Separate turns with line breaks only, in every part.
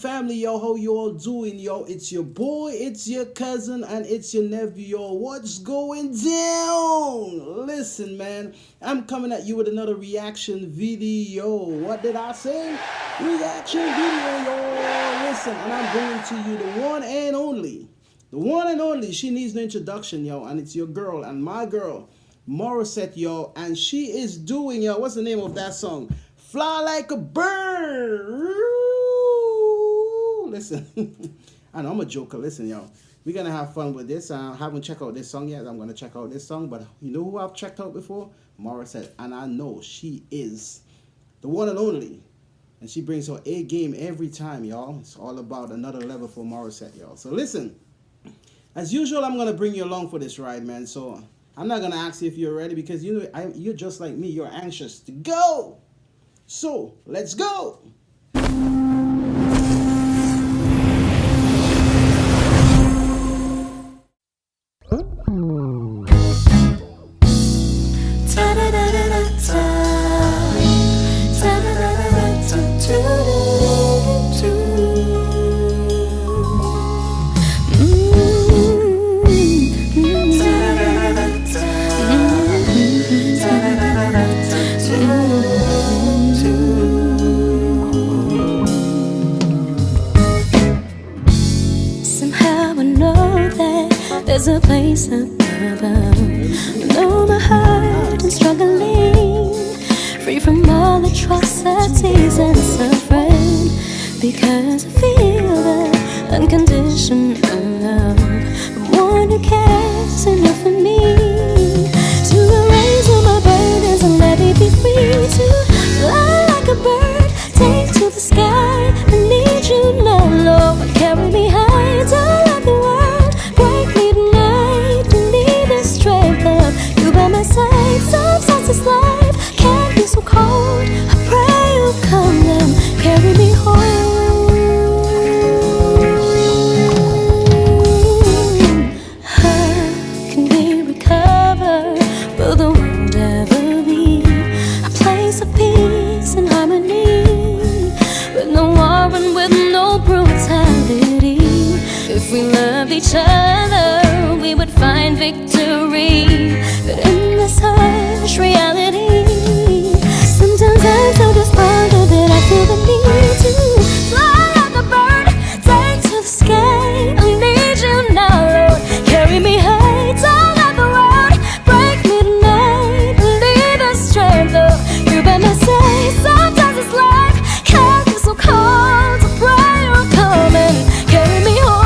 family, yo. How you all doing, yo? It's your boy, it's your cousin, and it's your nephew, yo. What's going down? Listen, man, I'm coming at you with another reaction video. What did I say? Reaction video, yo. Listen, and I'm bringing to you the one and only. The one and only. She needs no introduction, yo. And it's your girl and my girl, Morissette, yo. And she is doing, yo, what's the name of that song? Fly Like a Bird. Listen, I know I'm a joker. Listen, yo, we're gonna have fun with this. I haven't checked out this song yet. I'm gonna check out this song, but you know who I've checked out before? Morissette, and I know she is the one and only, and she brings her A game every time, y'all. It's all about another level for Morissette, y'all. So listen, as usual, I'm gonna bring you along for this ride, man. So I'm not gonna ask you if you're ready because you know you're just like me. You're anxious to go. So let's go.
There's a place up above. Know my heart is struggling, free from all atrocities and suffering, because I feel the unconditional love of one who cares enough for me to erase all my burdens and let me be free to fly like a bird, take to the sky. I need you now, Lord, carry me high, don't let the world break me tonight. You need the strength of you by my side. Sometimes this life can be so cold. I pray you come and carry me home. Hurt can be recovered. Will the world ever be a place of peace and harmony, with no war and with no brutality? If we loved each other, we would find victory. But in this harsh reality, sometimes I'm so despondent that I feel the need to fly like a bird, take to the sky. I need you now, Lord, carry me high, don't let the world break me tonight. I need the strength of you by my side. Sometimes this life can be so cold. I pray you'll come and carry me home.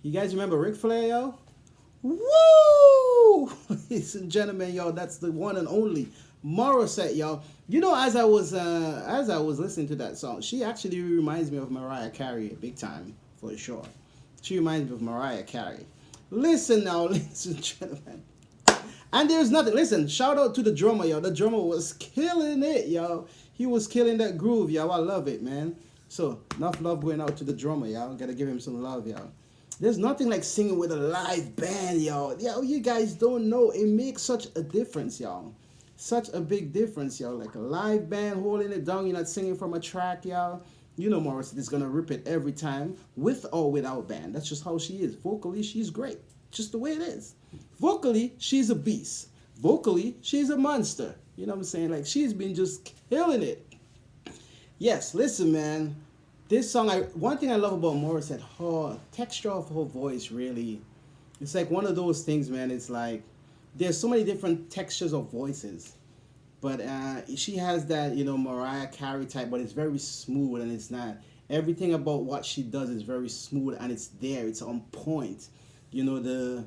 You guys remember Ric Flair, yo? Woo! Ladies and gentlemen, yo, that's the one and only Morissette, yo. You know, as I was listening to that song, she actually reminds me of Mariah Carey, big time for sure. She reminds me of Mariah Carey. Listen now, ladies and gentlemen. And there's nothing. Listen, shout out to the drummer, yo. The drummer was killing it, yo. He was killing that groove, yo. I love it, man. So enough love going out to the drummer, y'all. Gotta give him some love, y'all. There's nothing like singing with a live band, y'all. Yo, you guys don't know. It makes such a difference, y'all. Such a big difference, y'all. Like a live band holding it down. You're not singing from a track, y'all. You know Morissette is gonna rip it every time, with or without band. That's just how she is. Vocally, she's great. Just the way it is. Vocally, she's a beast. Vocally, she's a monster. You know what I'm saying? Like, she's been just killing it. Yes, listen, man. This song, one thing I love about Morissette, her texture of her voice really, it's like one of those things, man. It's like, there's so many different textures of voices. But she has that, you know, Mariah Carey type, but it's very smooth and it's not. Everything about what she does is very smooth and it's there. It's on point. You know,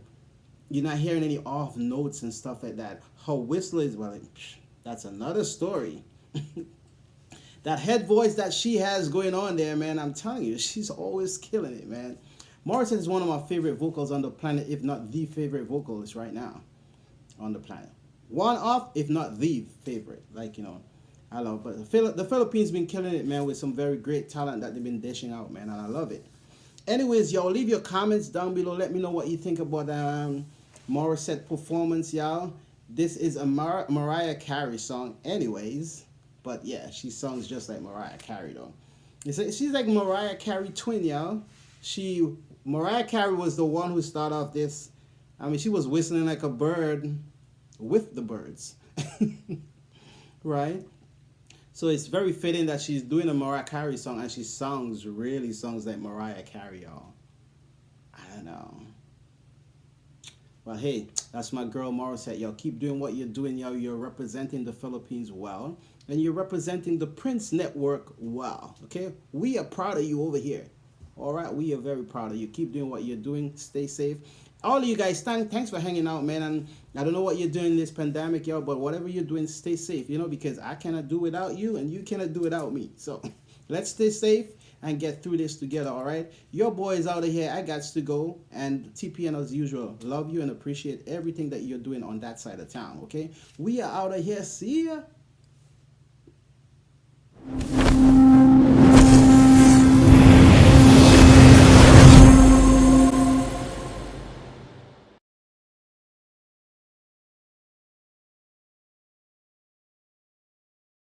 you're not hearing any off notes and stuff like that. Her whistle is, well, that's another story. That head voice that she has going on there, man, I'm telling you, she's always killing it, man. Morissette is one of my favorite vocals on the planet, if not the favorite vocalist right now on the planet. One of, if not the favorite. Like, you know, I love it. But the Philippines been killing it, man, with some very great talent that they've been dishing out, man, and I love it. Anyways, y'all, leave your comments down below. Let me know what you think about Morissette performance, y'all. This is a Mariah Carey song anyways. But yeah, she songs just like Mariah Carey though. She's like Mariah Carey twin, y'all. Mariah Carey was the one who started off this. I mean, she was whistling like a bird with the birds. Right? So it's very fitting that she's doing a Mariah Carey song and she really songs like Mariah Carey, y'all. I don't know. Well, hey, that's my girl Morissette, y'all. Keep doing what you're doing, y'all. You're representing the Philippines well. And you're representing the Prince Network well, okay? We are proud of you over here. All right? We are very proud of you. Keep doing what you're doing. Stay safe. All of you guys, thanks for hanging out, man. And I don't know what you're doing in this pandemic, y'all, but whatever you're doing, stay safe, you know, because I cannot do without you and you cannot do without me. So let's stay safe and get through this together, all right? Your boy is out of here. I got to go. And TPN, as usual, love you and appreciate everything that you're doing on that side of town, okay? We are out of here. See ya.